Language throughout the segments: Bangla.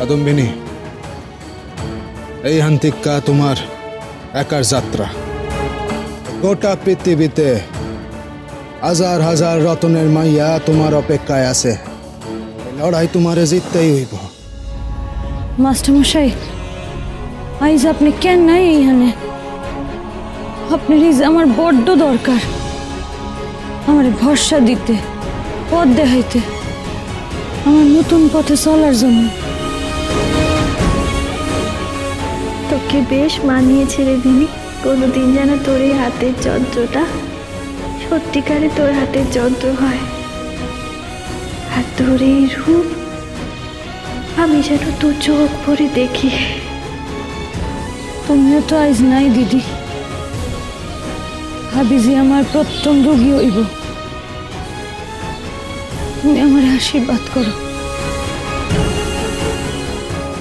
কাদম্বিনী, এই হান্তিকা তোমার একার যাত্রা। গোটা পৃথিবীতে হাজার হাজার রতনের মাইয়া তোমার অপেক্ষায় আছে। লড়াই তোমারে জিততেই হইব। মাস্টারমশাই, আইজ আপনি কেন নাই এইখানে? আপনার আমার বড্ড দরকার, আমার ভরসা দিতে, পথ দেখাইতে, আমার নতুন পথে চলার জন্য। তোকে বেশ মানিয়েছে রে দিদি। কোনোদিন যেন তোর এই হাতের যন্ত্রটা সত্যিকারে তোর হাতের যন্ত্র হয়, আর তোর এই রূপ আমি যেন তোর চোখ ভরে দেখি। তুমিও তো আইজ নাই দিদি। ভাবি যে আমার প্রথম রোগী হইব। তুমি আমার আশীর্বাদ করো।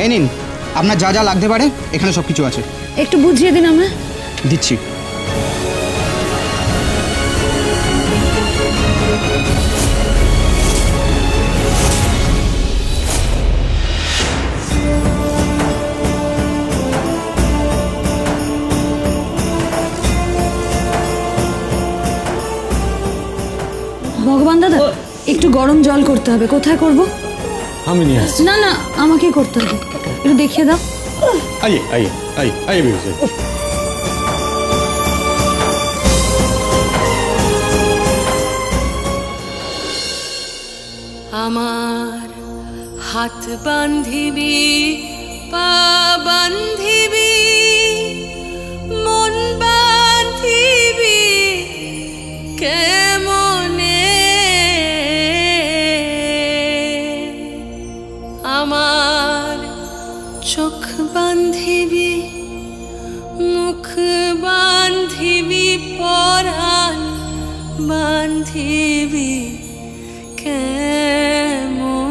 এই নিন, আপনার যা যা লাগতে পারে এখানে সবকিছু আছে। একটু বুঝিয়ে দিন আমায়। দিচ্ছি। ভগবান দাদা, একটু গরম জল করতে হবে। কোথায় করব? আমি নিয়ে আসছি। না না, আমাকে করতে হবে। একটু দেখিয়ে দাও। आइए आइए आइए आइए बेबी से। আমার হাত বান্ধিবি, পা বান্ধিবি, মন বান্ধিবি কেমনে? আমার চোখ বান্ধিবি, মুখ বান্ধিবি, পরাণ বান্ধিবি কেমনে?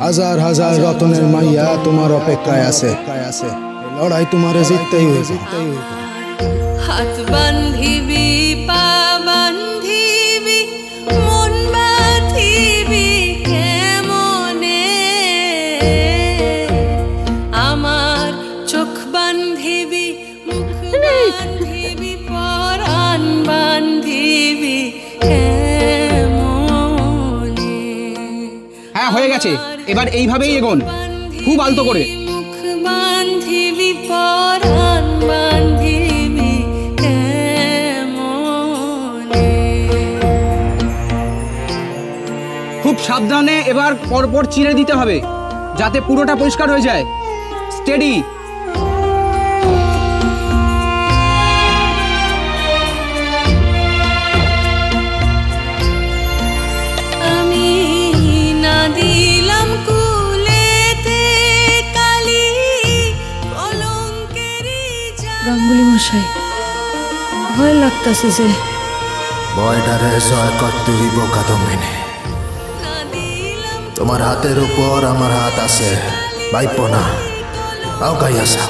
হাজার হাজার রতনের মাইয়া তোমার অপেক্ষায় আছে। লড়াই তোমারে জিততেই হইব। হাত বান্ধিবি, পা বান্ধিবি, মন বাঁধিবি কেমনে? আমার চোখ বান্ধিবি, মুখ বান্ধিবি, পরাণ বান্ধিবি কেমনে? হ্যাঁ, হয়ে গেছে। এবার এইভাবেই এগোন, খুব আলতো করে। মুখ বান্ধিবি, পরাণ বান্ধিবি কেমনে? খুব সাবধানে এবার পরপর চিড়ে দিতে হবে যাতে পুরোটা পরিষ্কার হয়ে যায়। স্টেডি। আমি না দিলাম কুলেতে কালি, কলঙ্কেরি গাঙ্গুলি মশাই, ভয় লাগতাছে যে। ভয়টারে জয় করতে হইব কাদম্বিনী। তোমার হাতের উপর আমার হাত আছে, বাইপ না। আও গাইয়াসা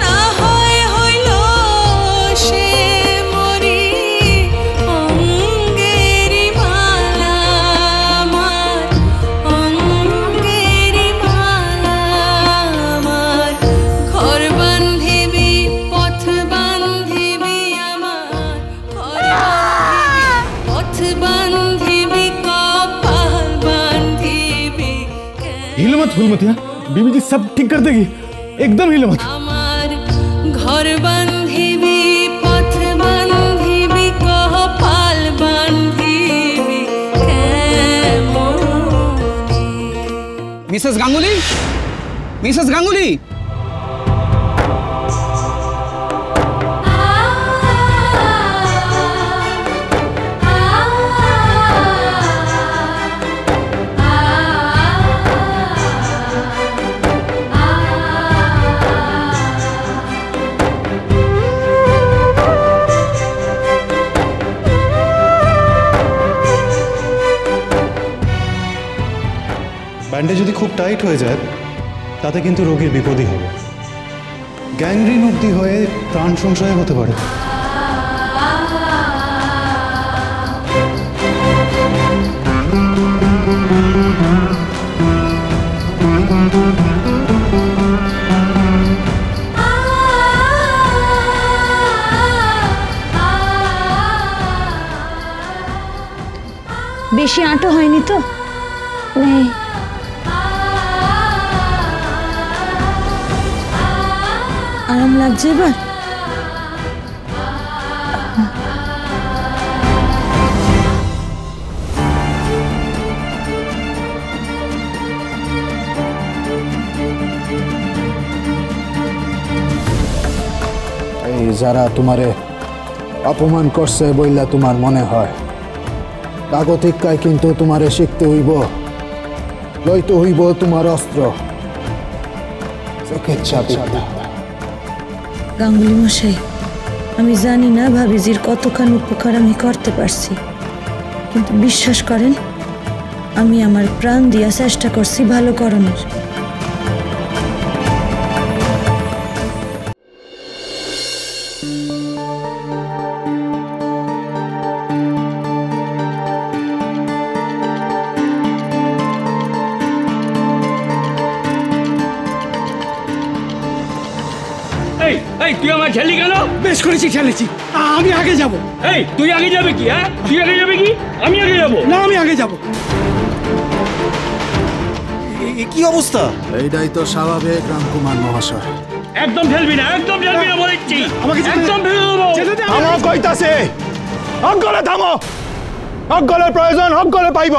না হয় হইল সে মরি অঙ্গেরি মালা, আমার অঙ্গেরি মালা। আমার ঘর বান্ধিবি, পথ বান্ধিবি, আমার ঘর বান্ধিবি, পথ বান্ধিবি, কপাল বান্ধিবি। हिलो मत, फूल मत। बीबी जी सब ठीक कर देगी, एकदम हिलो मत। আমার ঘর বান্ধিবি, পথ বান্ধিবি, কপাল বান্ধিবি কেমনে? Mrs Ganguly, Mrs Ganguly. Bandage যদি খুব টাইট হয়ে যায় তাতে কিন্তু রোগীর বিপদই হবে, গ্যাংগ্রিন অবধি হয়ে প্রাণ সংশয় হতে পারে। বেশি আঁটো হয়নি তো? নেই। আরাম লাগছে এবার? এই যারা তোমারে অপমান করছে বইলা তোমার মনে হয়, কাগতিকায় কিন্তু তোমারে শিখতে হইব, লইতে হইব তোমার অস্ত্র, চিকিৎসা বিদ্যা। গাঙ্গুলি মশাই, আমি জানি না ভাবিজির কতখানি উপকার আমি করতে পারছি, কিন্তু বিশ্বাস করেন আমি আমার প্রাণ দিয়া চেষ্টা করছি ভালো করানোর। তুই আমার ছেলে কেন? বেশ করেছি, খেলেছি। আমি আগে যাব। এই তুই আগে যাবে কি? হ্যাঁ তুই আগে যাবে কি? আমি আগে যাব না, আমি আগে যাব। কি অবস্থা? এইটাই তো স্বাভাবিক রামকুমার মহাশয়। একদম ফেলবি না, একদম ফেলবি না বলেছি। আমাকে একদম ফেলে দেবো। থামো কইতাছে, অজ্ঞলে থামো। অজ্ঞলের প্রয়োজন অজ্ঞলে পাইব,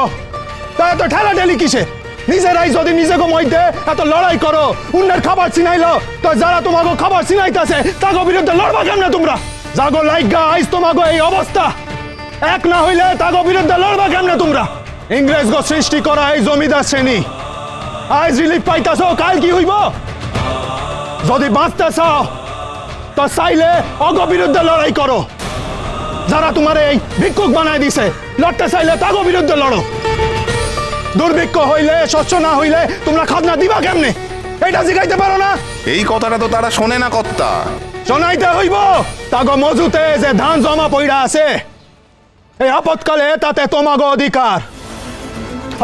তা এত ঠেলাঠেলি কিসে? নিজেরাই যদি নিজেকে মধ্যে এত লড়াই করো, অন্যের খাবার চিনাইলো, তো যারা তোমাকে খাবার চিনাইতেছে তাকে বিরুদ্ধে লড়বা কেমনে তোমরা? জাগো লাইগা আইস তোমাকে এই অবস্থা, এক না হইলে তাকে বিরুদ্ধে লড়বা কেমনে তোমরা? ইংরেজগো সৃষ্টি করা এই জমিদার শ্রেণী আজ রিলিফ পাইতাছো, কাল কি হইব? যদি বাঁচতে চাও তো চাইলে অগ বিরুদ্ধে লড়াই করো। যারা তোমার এই ভিক্ষুক বানায় দিছে, লড়তে চাইলে তাকে বিরুদ্ধে লড়ো। দুর্ভিক্ষ হইলে, শস্য না হইলে তোমরা খাজনা দিবা কেমনে? এটা শিখাইতে পারো না? এই কথাটা তো তারা শোনে না কর্তা। শোনাইতে হইব। তাগো মজুতে যে ধান জমা পইড়া আছে, এই আপদকালে তাতে তোমাগো অধিকার।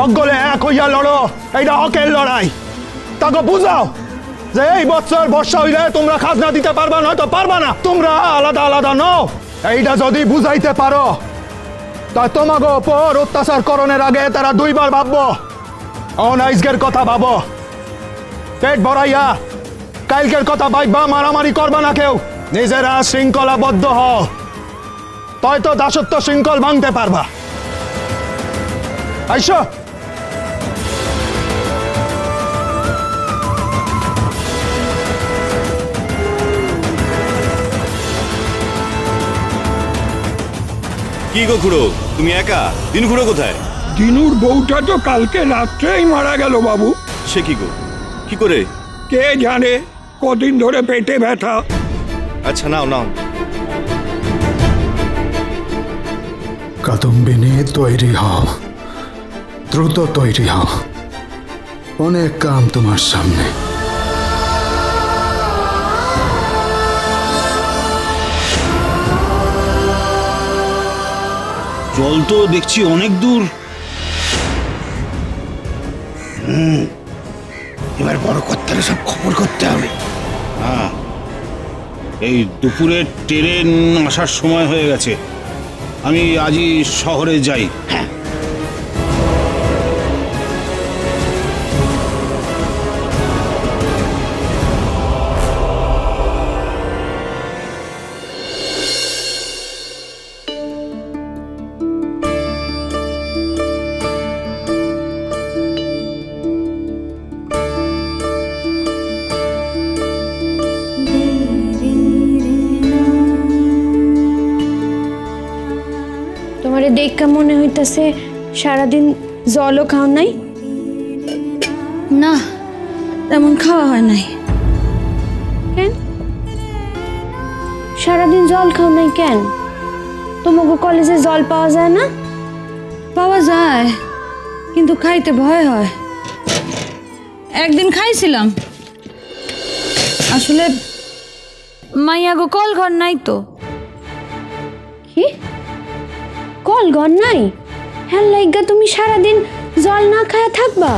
অজ্ঞলে এক হইয়া লড়ো, এইটা হকের লড়াই। তাগো বুঝাও যে এই বছর বর্ষা হইলে তোমরা খাজনা দিতে পারবা, নয়তো পারবা না। তোমরা আলাদা আলাদা নও, এইটা যদি বুঝাইতে পারো তাই তোমাগো ওপর অত্যাচার করণের আগে তারা দুইবার ভাববো। অনাইজগের কথা ভাবো, পেট ভরাইয়া কালকের কথা ভাববা, মারামারি করবা না কেউ। নিজেরা শৃঙ্খলাবদ্ধ হও, তাই তো দাসত্ব শৃঙ্খল ভাঙতে পারবা। আইসো। কি গো খুড়ো, তুমি একা? দিনু খুড়ো কোথায়? দিনুর বউটা তো কালকে রাত্রেই মারা গেল বাবু। সে কি গো, কি করে? কে জানে, কদিন ধরে পেটে ব্যথা। আচ্ছা নাও নাও। কাদম্বিনী তৈরি হও, দ্রুত তৈরি হও, অনেক কাম তোমার সামনে। জল তো দেখছি অনেক দূর। এবার বড় কর্তারে সব খবর করতে হবে। হ্যাঁ, এই দুপুরে ট্রেন আসার সময় হয়ে গেছে, আমি আজই শহরে যাই। হ্যাঁ, তোমারে দেখা মনে হইতাছে সারাদিন জলও খাও নাই? না, তেমন খাওয়া হয় নাই। কেন সারাদিন জল খাও নাই কেন? তোমাকে কলেজে জল পাওয়া যায় না? পাওয়া যায়, কিন্তু খাইতে ভয় হয়। একদিন খাইছিলাম। আসলে মাইয়া গো কল ঘর নাই তো। কি কল ঘর নাই? হ্যাঁ লাইগা তুমি সারাদিন জল না খায়া থাকবা?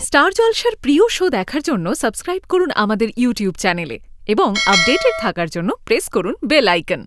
স্টার জলসার প্রিয় শো দেখার জন্য সাবস্ক্রাইব করুন আমাদের ইউটিউব চ্যানেলে এবং আপডেটেড থাকার জন্য প্রেস করুন বেল আইকন।